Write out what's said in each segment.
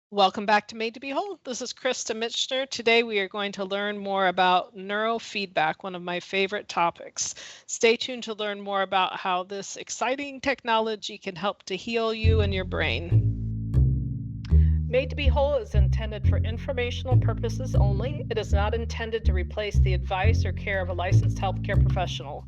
Welcome back to Made to Be Whole. This is Krista Michener. Today we are going to learn more about neurofeedback, one of my favorite topics. Stay tuned to learn more about how this exciting technology can help to heal you and your brain. Made to Be Whole is intended for informational purposes only. It is not intended to replace the advice or care of a licensed healthcare professional.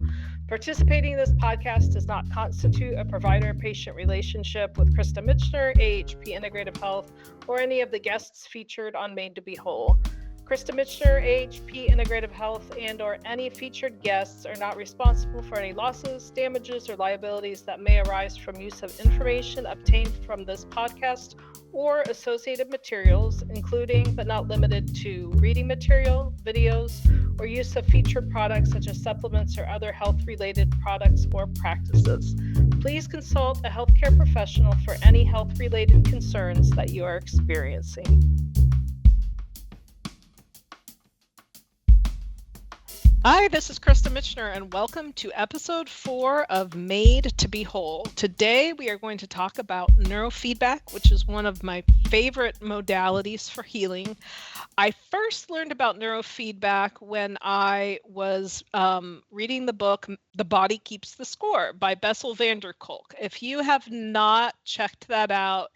Participating in this podcast does not constitute a provider-patient relationship with Krista Michener, AHP Integrative Health, or any of the guests featured on Made to Be Whole. Krista Michener, AHP Integrative Health, and or any featured guests are not responsible for any losses, damages, or liabilities that may arise from use of information obtained from this podcast or associated materials, including but not limited to reading material, videos, or use of featured products such as supplements or other health-related products or practices. Please consult a healthcare professional for any health-related concerns that you are experiencing. Hi, this is Krista Michener, and welcome to episode 4 of Made to Be Whole. Today, we are going to talk about neurofeedback, which is one of my favorite modalities for healing. I first learned about neurofeedback when I was reading the book The Body Keeps the Score by Bessel van der Kolk. If you have not checked that out,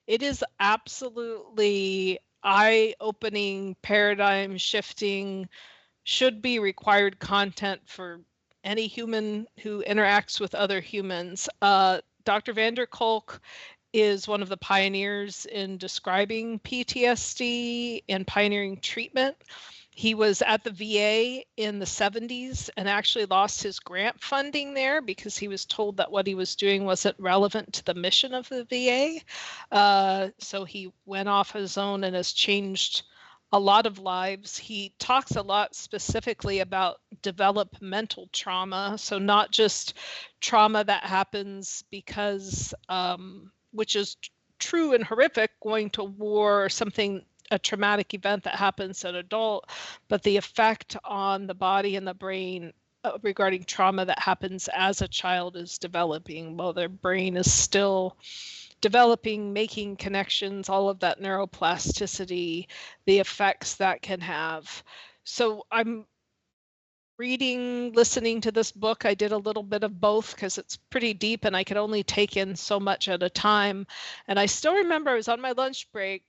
it is absolutely eye-opening, paradigm-shifting, should be required content for any human who interacts with other humans. Dr. van der Kolk is one of the pioneers in describing PTSD and pioneering treatment. He was at the VA in the 70s and actually lost his grant funding there because he was told that what he was doing wasn't relevant to the mission of the VA. So he went off his own and has changed a lot of lives. He talks a lot specifically about developmental trauma, so not just trauma that happens because, which is true and horrific, going to war or something, a traumatic event that happens as an adult, but the effect on the body and the brain regarding trauma that happens as a child is developing while their brain is still developing, making connections, all of that neuroplasticity, the effects that can have. So I'm reading, listening to this book. I did a little bit of both because it's pretty deep and I could only take in so much at a time. And I still remember I was on my lunch break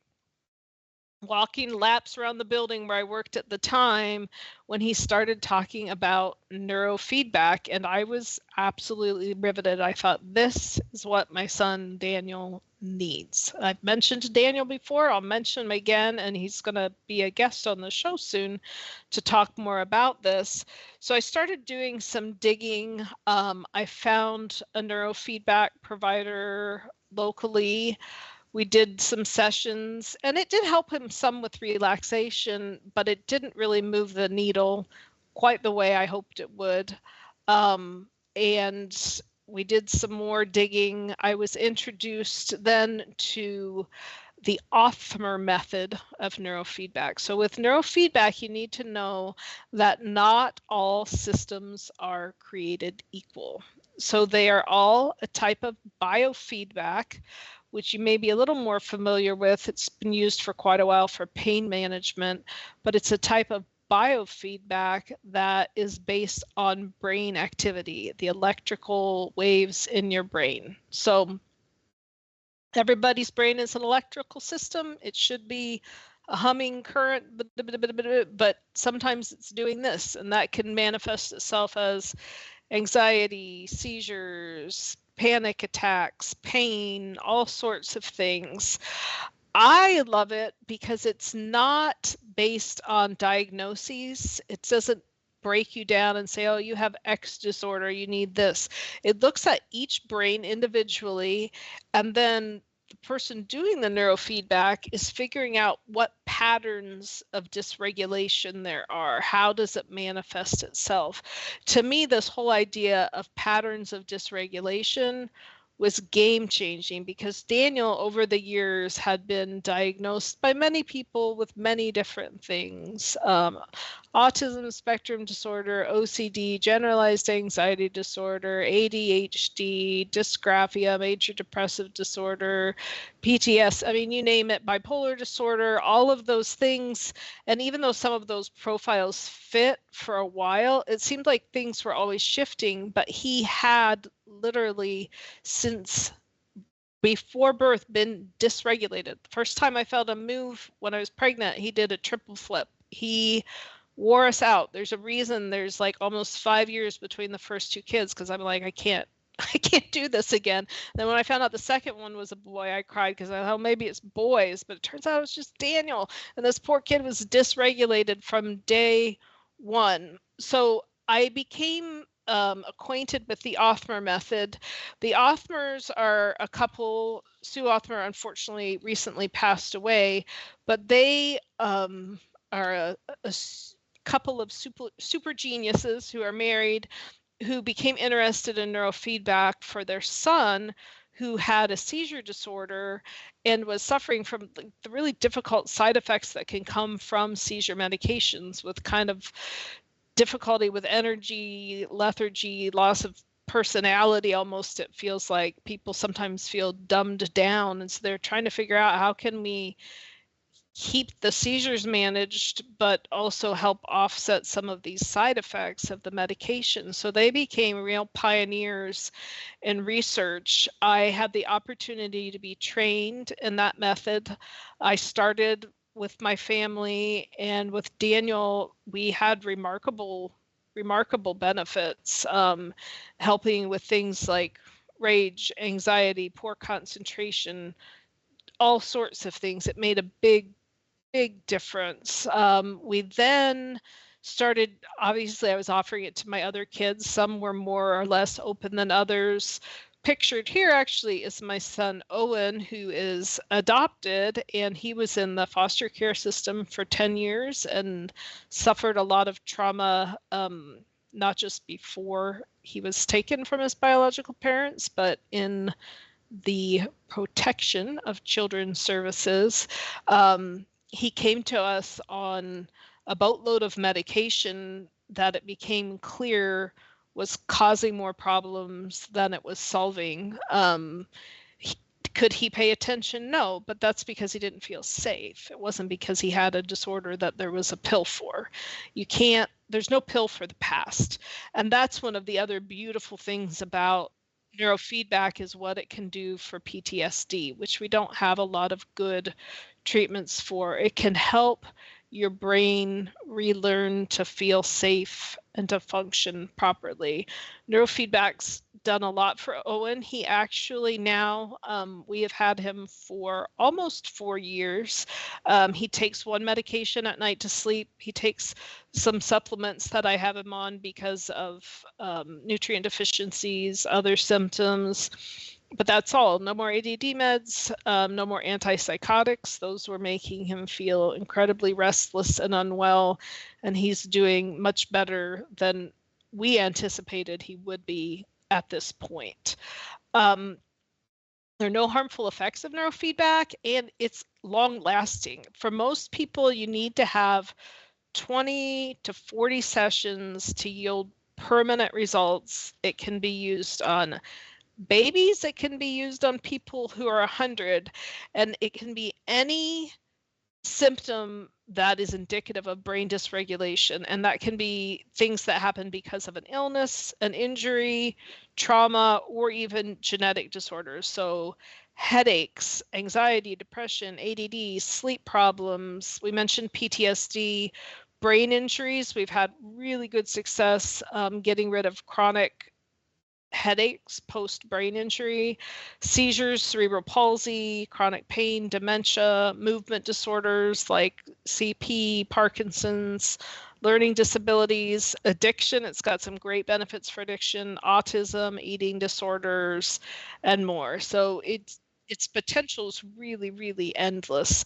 walking laps around the building where I worked at the time when he started talking about neurofeedback, and I was absolutely riveted. I thought, this is what my son Daniel needs. I've mentioned Daniel before, I'll mention him again, and he's going to be a guest on the show soon to talk more about this. So I started doing some digging. I found a neurofeedback provider locally. We did some sessions and it did help him some with relaxation, but it didn't really move the needle quite the way I hoped it would. And we did some more digging. I was introduced then to the Othmer method of neurofeedback. So with neurofeedback, you need to know that not all systems are created equal. So they are all a type of biofeedback, which you may be a little more familiar with. It's been used for quite a while for pain management, but it's a type of biofeedback that is based on brain activity, the electrical waves in your brain. So everybody's brain is an electrical system. It should be a humming current, but sometimes it's doing this, and that can manifest itself as anxiety, seizures, panic attacks, pain, all sorts of things. I love it because it's not based on diagnoses. It doesn't break you down and say, oh, you have X disorder, you need this. It looks at each brain individually, and then the person doing the neurofeedback is figuring out what patterns of dysregulation there are. How does it manifest itself? To me, this whole idea of patterns of dysregulation was game changing, because Daniel over the years had been diagnosed by many people with many different things. Autism spectrum disorder, OCD, generalized anxiety disorder, ADHD, dysgraphia, major depressive disorder, PTS, I mean, you name it, bipolar disorder, all of those things. And even though some of those profiles fit for a while, it seemed like things were always shifting, but he had literally since before birth been dysregulated. The first time I felt him move when I was pregnant, he did a triple flip. He wore us out. There's a reason there's like almost 5 years between the first two kids, because I'm like, I can't do this again. And then when I found out the second one was a boy, I cried because I thought maybe it's boys, but it turns out it was just Daniel. And this poor kid was dysregulated from day one. So I became acquainted with the Othmer method. The Othmers are a couple. Sue Othmer unfortunately recently passed away, but they are a couple of super geniuses who are married, who became interested in neurofeedback for their son, who had a seizure disorder and was suffering from the really difficult side effects that can come from seizure medications, with kind of difficulty with energy, lethargy, loss of personality. Almost, it feels like people sometimes feel dumbed down, and so they're trying to figure out how can we keep the seizures managed, but also help offset some of these side effects of the medication. So they became real pioneers in research. I had the opportunity to be trained in that method. I started with my family, and with Daniel, we had remarkable benefits, helping with things like rage, anxiety, poor concentration, all sorts of things. It made a big difference. We then started, obviously I was offering it to my other kids. Some were more or less open than others. Pictured here actually is my son Owen, who is adopted, and he was in the foster care system for 10 years and suffered a lot of trauma, not just before he was taken from his biological parents, but in the protection of children's services. He came to us on a boatload of medication that it became clear was causing more problems than it was solving. Could he pay attention? No, but that's because he didn't feel safe. It wasn't because he had a disorder that there was a pill for. There's no pill for the past. And that's one of the other beautiful things about neurofeedback, is what it can do for PTSD, which we don't have a lot of good treatments for. It can help your brain relearn to feel safe and to function properly. Neurofeedback's done a lot for Owen. He actually now, we have had him for almost 4 years. He takes one medication at night to sleep. He takes some supplements that I have him on because of nutrient deficiencies, other symptoms. But that's all. No more ADD meds, no more antipsychotics. Those were making him feel incredibly restless and unwell, and he's doing much better than we anticipated he would be at this point. There are no harmful effects of neurofeedback, and it's long lasting. For most people, you need to have 20 to 40 sessions to yield permanent results. It can be used on babies, it can be used on people who are 100, and it can be any symptom that is indicative of brain dysregulation. And that can be things that happen because of an illness, an injury, trauma, or even genetic disorders. So headaches, anxiety, depression, ADD, sleep problems. We mentioned PTSD, brain injuries. We've had really good success getting rid of chronic headaches post brain injury, seizures, cerebral palsy, chronic pain, dementia, movement disorders like CP, Parkinson's, learning disabilities, addiction. It's got some great benefits for addiction, autism, eating disorders, and more. So its potential is really, really endless.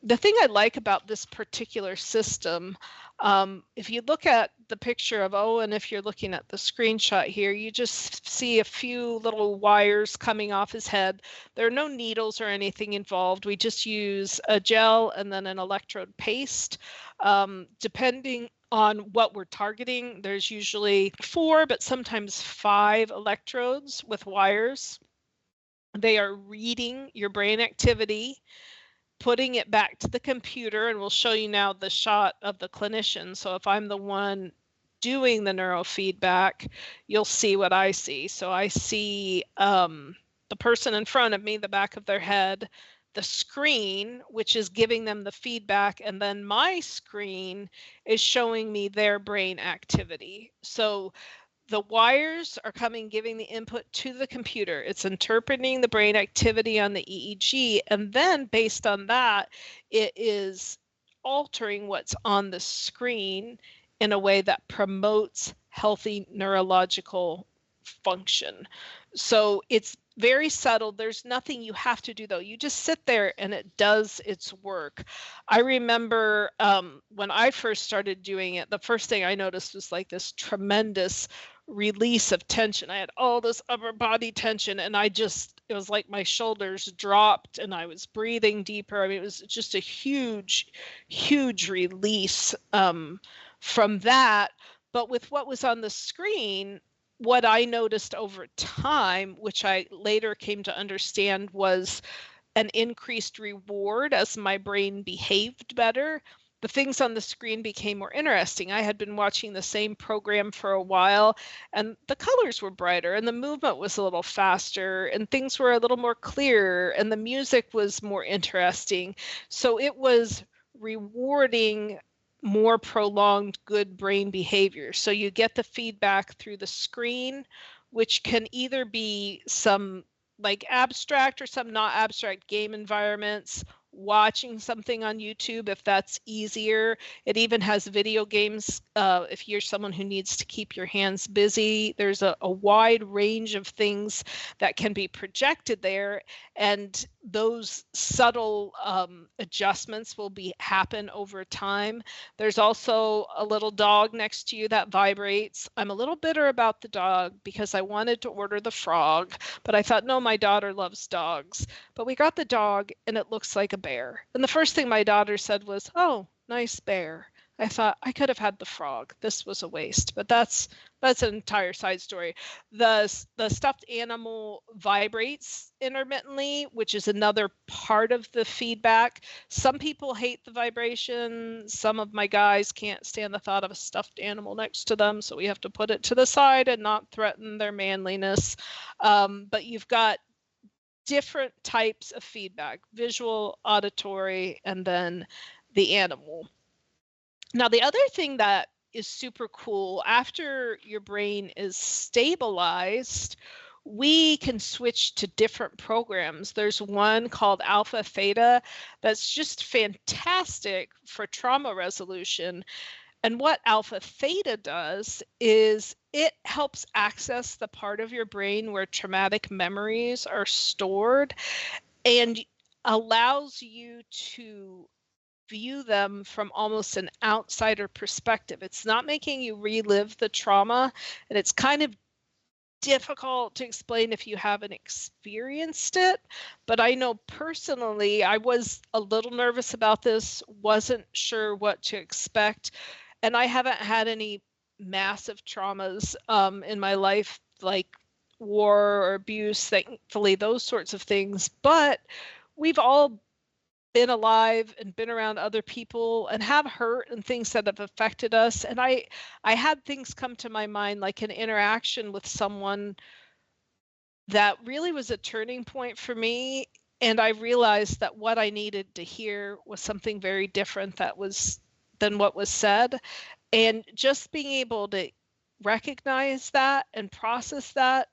The thing I like about this particular system, if you look at the picture of Owen, if you're looking at the screenshot here, you just see a few little wires coming off his head. There are no needles or anything involved. We just use a gel and then an electrode paste. Depending on what we're targeting, there's usually 4, but sometimes 5 electrodes with wires. They are reading your brain activity, putting it back to the computer, and we'll show you now the shot of the clinician. So if I'm the one doing the neurofeedback, you'll see what I see. So I see the person in front of me, the back of their head, the screen, which is giving them the feedback, and then my screen is showing me their brain activity. So the wires are coming, giving the input to the computer. It's interpreting the brain activity on the EEG, and then based on that, it is altering what's on the screen in a way that promotes healthy neurological function. So it's very subtle. There's nothing you have to do, though. You just sit there and it does its work. I remember when I first started doing it, the first thing I noticed was like this tremendous release of tension. I had all this upper body tension, and it was like my shoulders dropped and I was breathing deeper. I mean, it was just a huge, huge release from that. But with what was on the screen, what I noticed over time, which I later came to understand, was an increased reward as my brain behaved better. The things on the screen became more interesting. I had been watching the same program for a while, and the colors were brighter, and the movement was a little faster, and things were a little more clear, and the music was more interesting. So it was rewarding more prolonged good brain behavior. So you get the feedback through the screen, which can either be some like abstract or some not abstract game environments, watching something on YouTube if that's easier. It even has video games if you're someone who needs to keep your hands busy. There's a wide range of things that can be projected there, and those subtle adjustments will happen over time. There's also a little dog next to you that vibrates. I'm a little bitter about the dog because I wanted to order the frog, but I thought, no, my daughter loves dogs. But we got the dog and it looks like a bear. And the first thing my daughter said was, "Oh, nice bear." I thought I could have had the frog. This was a waste, but that's an entire side story. The stuffed animal vibrates intermittently, which is another part of the feedback. Some people hate the vibration. Some of my guys can't stand the thought of a stuffed animal next to them, so we have to put it to the side and not threaten their manliness. But you've got different types of feedback: visual, auditory, and then the animal. Now, the other thing that is super cool, after your brain is stabilized, we can switch to different programs. There's one called Alpha Theta that's just fantastic for trauma resolution. And what Alpha Theta does is it helps access the part of your brain where traumatic memories are stored and allows you to view them from almost an outsider perspective. It's not making you relive the trauma, and it's kind of difficult to explain if you haven't experienced it. But I know personally, I was a little nervous about this, wasn't sure what to expect. And I haven't had any massive traumas in my life, like war or abuse, thankfully, those sorts of things. But we've all been alive and been around other people and have hurt and things that have affected us. And I had things come to my mind, like an interaction with someone that really was a turning point for me. And I realized that what I needed to hear was something very different than what was said. And just being able to recognize that and process that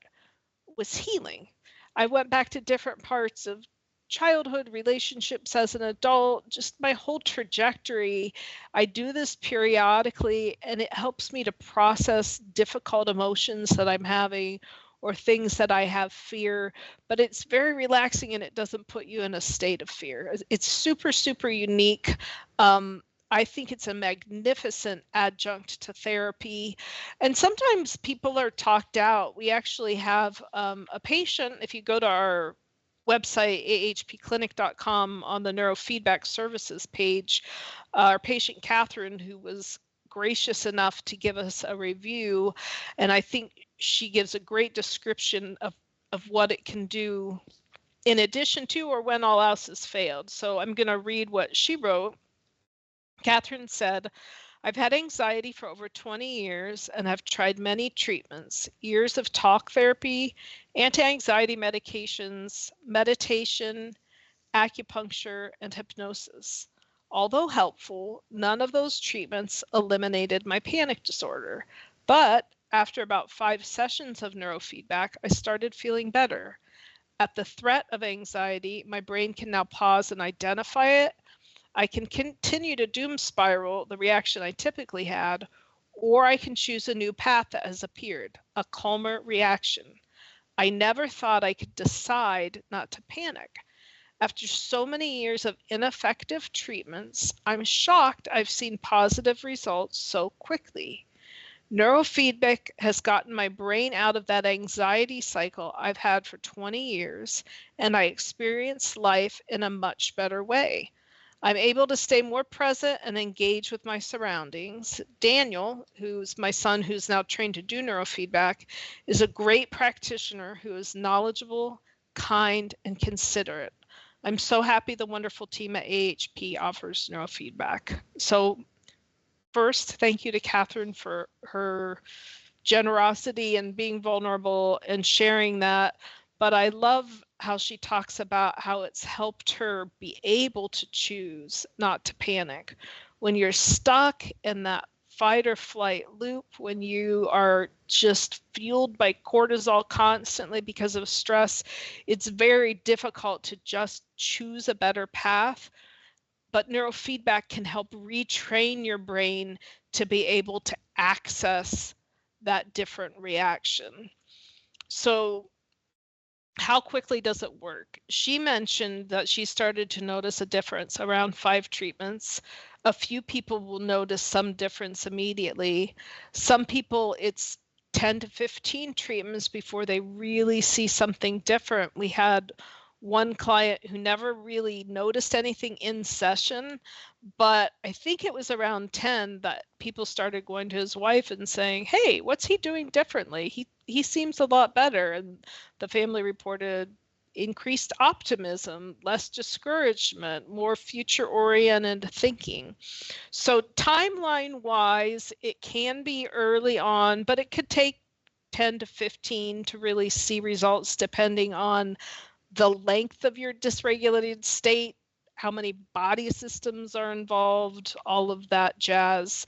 was healing. I went back to different parts of childhood, relationships as an adult, just my whole trajectory. I do this periodically, and it helps me to process difficult emotions that I'm having, or things that I have fear, but it's very relaxing and it doesn't put you in a state of fear. It's super, super unique. I think it's a magnificent adjunct to therapy. And sometimes people are talked out. We actually have a patient, if you go to our website, ahpclinic.com, on the neurofeedback services page, our patient Catherine, who was gracious enough to give us a review, and I think she gives a great description of what it can do in addition to or when all else has failed. So I'm going to read what she wrote. Catherine said, I've had anxiety for over 20 years and have tried many treatments, years of talk therapy, anti-anxiety medications, meditation, acupuncture, and hypnosis. Although helpful, none of those treatments eliminated my panic disorder. But after about 5 sessions of neurofeedback, I started feeling better. At the threat of anxiety, my brain can now pause and identify it. I can continue to doom spiral, the reaction I typically had, or I can choose a new path that has appeared, a calmer reaction. I never thought I could decide not to panic. After so many years of ineffective treatments, I'm shocked I've seen positive results so quickly. Neurofeedback has gotten my brain out of that anxiety cycle I've had for 20 years, and I experience life in a much better way. I'm able to stay more present and engage with my surroundings. Daniel, who's my son who's now trained to do neurofeedback, is a great practitioner who is knowledgeable, kind, and considerate. I'm so happy the wonderful team at AHP offers neurofeedback. So first, thank you to Catherine for her generosity and being vulnerable and sharing that. But I love how she talks about how it's helped her be able to choose not to panic. When you're stuck in that fight or flight loop, when you are just fueled by cortisol constantly because of stress, it's very difficult to just choose a better path. But neurofeedback can help retrain your brain to be able to access that different reaction. So how quickly does it work? She mentioned that she started to notice a difference around 5 treatments. A few people will notice some difference immediately. Some people, it's 10 to 15 treatments before they really see something different. We had one client who never really noticed anything in session, but I think it was around 10 that people started going to his wife and saying, hey, what's he doing differently? He seems a lot better. And the family reported increased optimism, less discouragement, more future-oriented thinking. So timeline-wise, it can be early on, but it could take 10 to 15 to really see results depending on the length of your dysregulated state, how many body systems are involved, all of that jazz.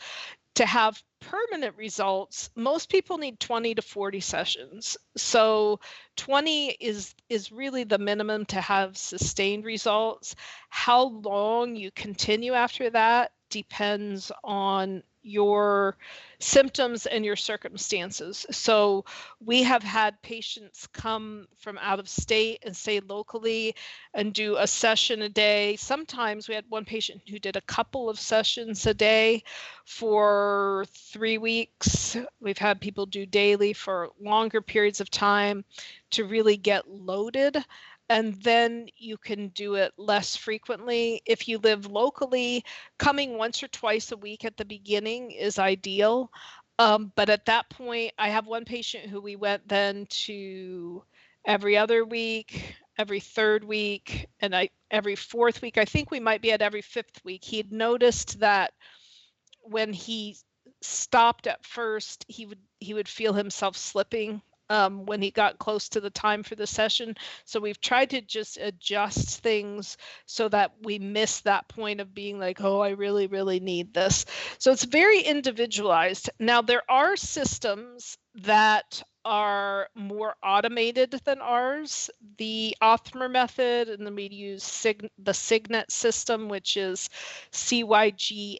To have permanent results, most people need 20 to 40 sessions. So 20 is really the minimum to have sustained results. How long you continue after that depends on your symptoms and your circumstances. So we have had patients come from out of state and stay locally and do a session a day. Sometimes we had one patient who did a couple of sessions a day for 3 weeks. We've had people do daily for longer periods of time to really get loaded. And then you can do it less frequently. If you live locally, coming once or twice a week at the beginning is ideal. But at that point, I have one patient who we went then to every other week, every third week, and every fourth week. I think we might be at every fifth week. He had noticed that when he stopped at first, he would feel himself slipping when he got close to the time for the session. So we've tried to just adjust things so that we miss that point of being like, oh, I really, really need this. So it's very individualized. Now, there are systems that are more automated than ours. The Othmer method, and then we use the Cygnet system, which is CYGNET.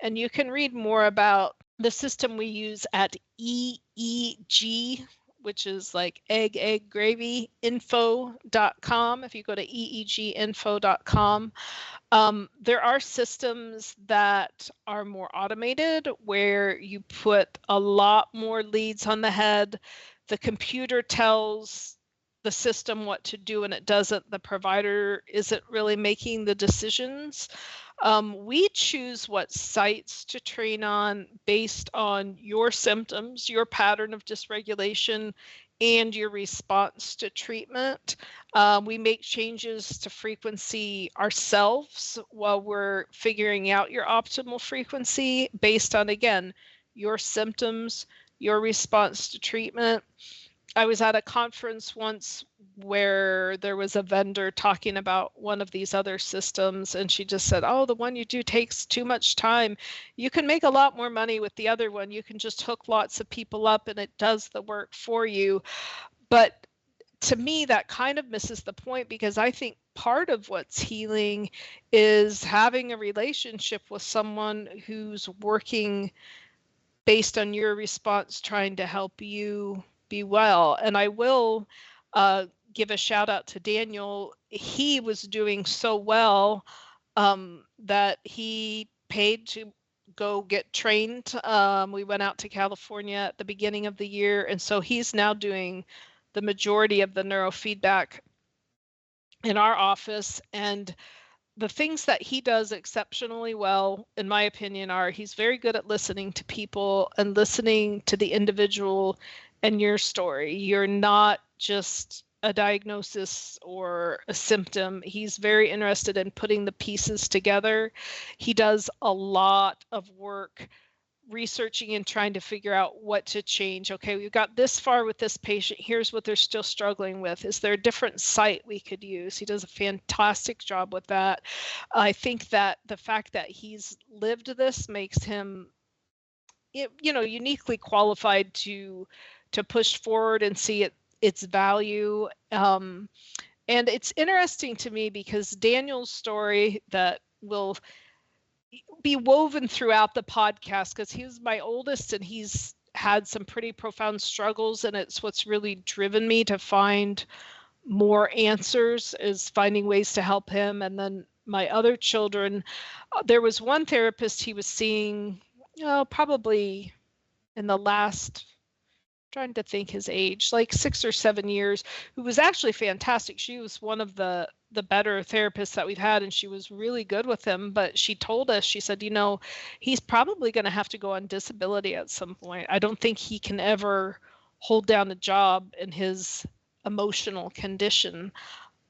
And you can read more about the system we use at EEG, which is like egg gravy info.com. If you go to eeginfo.com, there are systems that are more automated where you put a lot more leads on the head. The computer tells the system what to do and it doesn't. The provider isn't really making the decisions. We choose what sites to train on based on your symptoms, your pattern of dysregulation, and your response to treatment. We make changes to frequency ourselves while we're figuring out your optimal frequency based on, again, your symptoms, your response to treatment. I was at a conference once where there was a vendor talking about one of these other systems, and she just said, oh, the one you do takes too much time. You can make a lot more money with the other one. You can just hook lots of people up and it does the work for you. But to me, that kind of misses the point, because I think part of what's healing is having a relationship with someone who's working based on your response, trying to help you be well. And I will give a shout out to Daniel. He was doing so well that he paid to go get trained. We went out to California at the beginning of the year, and so he's now doing the majority of the neurofeedback in our office. And the things that he does exceptionally well, in my opinion, are he's very good at listening to people and listening to the individual and your story. You're not just a diagnosis or a symptom. He's very interested in putting the pieces together. He does a lot of work researching and trying to figure out what to change. Okay, we've got this far with this patient. Here's what they're still struggling with. Is there a different site we could use? He does a fantastic job with that. I think that the fact that he's lived this makes him, uniquely qualified to push forward and see its value. And it's interesting to me because Daniel's story that will be woven throughout the podcast, because he's my oldest and he's had some pretty profound struggles, and it's what's really driven me to find more answers, is finding ways to help him. And then my other children, there was one therapist he was seeing, probably in the last, trying to think his age, like 6 or 7 years, who was actually fantastic. She was one of the better therapists that we've had, and she was really good with him. But she told us, she said, he's probably going to have to go on disability at some point. I don't think he can ever hold down a job in his emotional condition.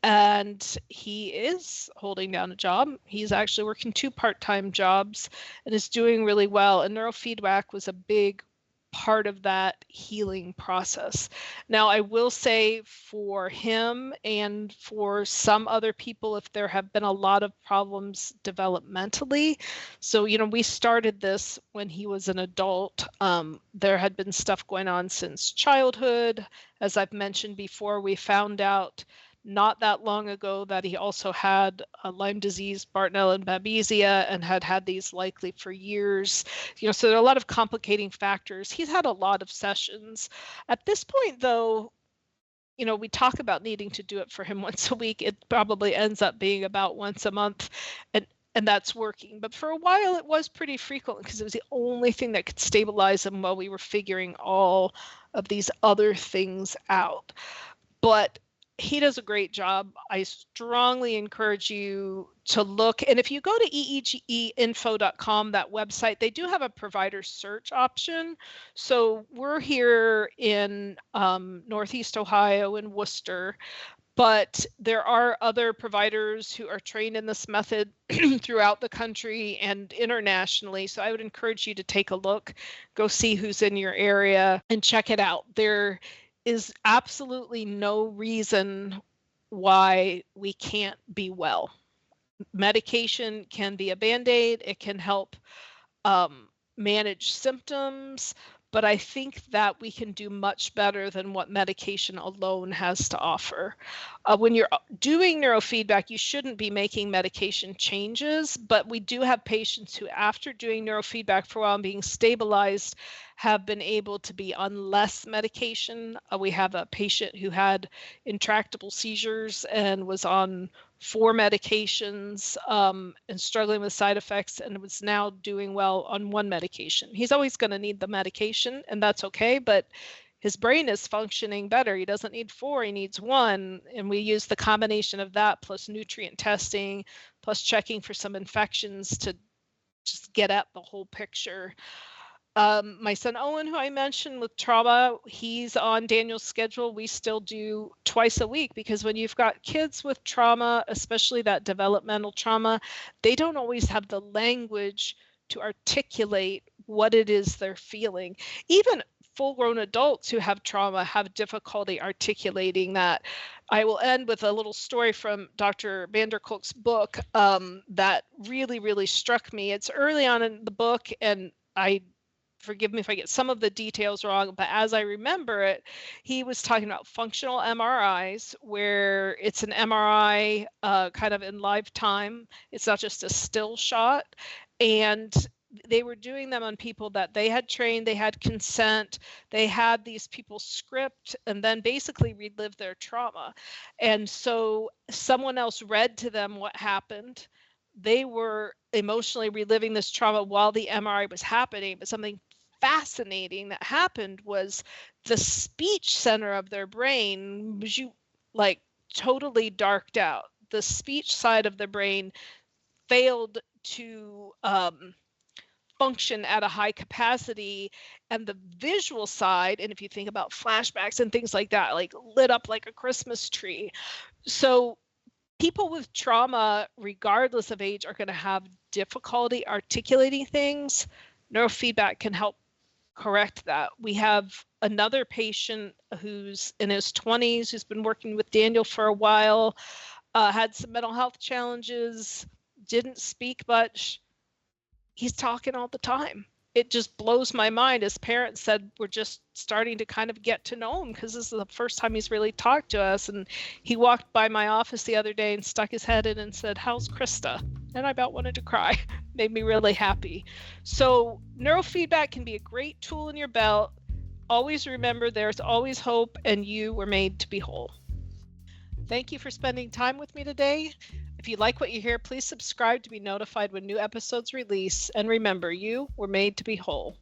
And he is holding down a job. He's actually working 2 part-time jobs and is doing really well. And neurofeedback was a big part of that healing process. Now, I will say for him and for some other people, if there have been a lot of problems developmentally. So, we started this when he was an adult. There had been stuff going on since childhood. As I've mentioned before, we found out not that long ago that he also had Lyme disease, Bartonella, and Babesia, and had these likely for years. So there are a lot of complicating factors. He's had a lot of sessions. At this point, though, we talk about needing to do it for him once a week. It probably ends up being about once a month, and that's working. But for a while, it was pretty frequent because it was the only thing that could stabilize him while we were figuring all of these other things out. But he does a great job. I strongly encourage you to look. And if you go to eeginfo.com, that website, they do have a provider search option. So we're here in Northeast Ohio in Worcester, but there are other providers who are trained in this method throughout the country and internationally. So I would encourage you to take a look, go see who's in your area and check it out. There is absolutely no reason why we can't be well. Medication can be a Band-Aid. It can help manage symptoms, but I think that we can do much better than what medication alone has to offer. When you're doing neurofeedback, you shouldn't be making medication changes, but we do have patients who, after doing neurofeedback for a while and being stabilized, have been able to be on less medication. We have a patient who had intractable seizures and was on 4 medications, and struggling with side effects, and was now doing well on 1 medication. He's always going to need the medication, and that's okay, but his brain is functioning better. He doesn't need 4, he needs 1. And we use the combination of that plus nutrient testing, plus checking for some infections to just get at the whole picture. My son Owen, who I mentioned with trauma, he's on Daniel's schedule. We still do twice a week, because when you've got kids with trauma, especially that developmental trauma, they don't always have the language to articulate what it is they're feeling. Even full-grown adults who have trauma have difficulty articulating that. I will end with a little story from Dr. Vanderkolk's book that really, really struck me. It's early on in the book, and forgive me if I get some of the details wrong, but as I remember it, he was talking about functional MRIs, where it's an MRI kind of in live time. It's not just a still shot. And they were doing them on people that they had trained, they had consent, they had these people script, and then basically relive their trauma. And so someone else read to them what happened. They were emotionally reliving this trauma while the MRI was happening, but something fascinating that happened was the speech center of their brain was totally darked out. The speech side of the brain failed to function at a high capacity, and the visual side, and if you think about flashbacks and things like that, lit up like a Christmas tree. So people with trauma, regardless of age, are going to have difficulty articulating things. Neurofeedback can help correct that. We have another patient who's in his 20s, who's been working with Daniel for a while, had some mental health challenges, didn't speak much. He's talking all the time. It just blows my mind. His parents said, we're just starting to kind of get to know him, because this is the first time he's really talked to us. And he walked by my office the other day and stuck his head in and said, "How's Krista?" And I about wanted to cry. Made me really happy. So neurofeedback can be a great tool in your belt. Always remember, there's always hope, and you were made to be whole. Thank you for spending time with me today. If you like what you hear, please subscribe to be notified when new episodes release. And remember, you were made to be whole.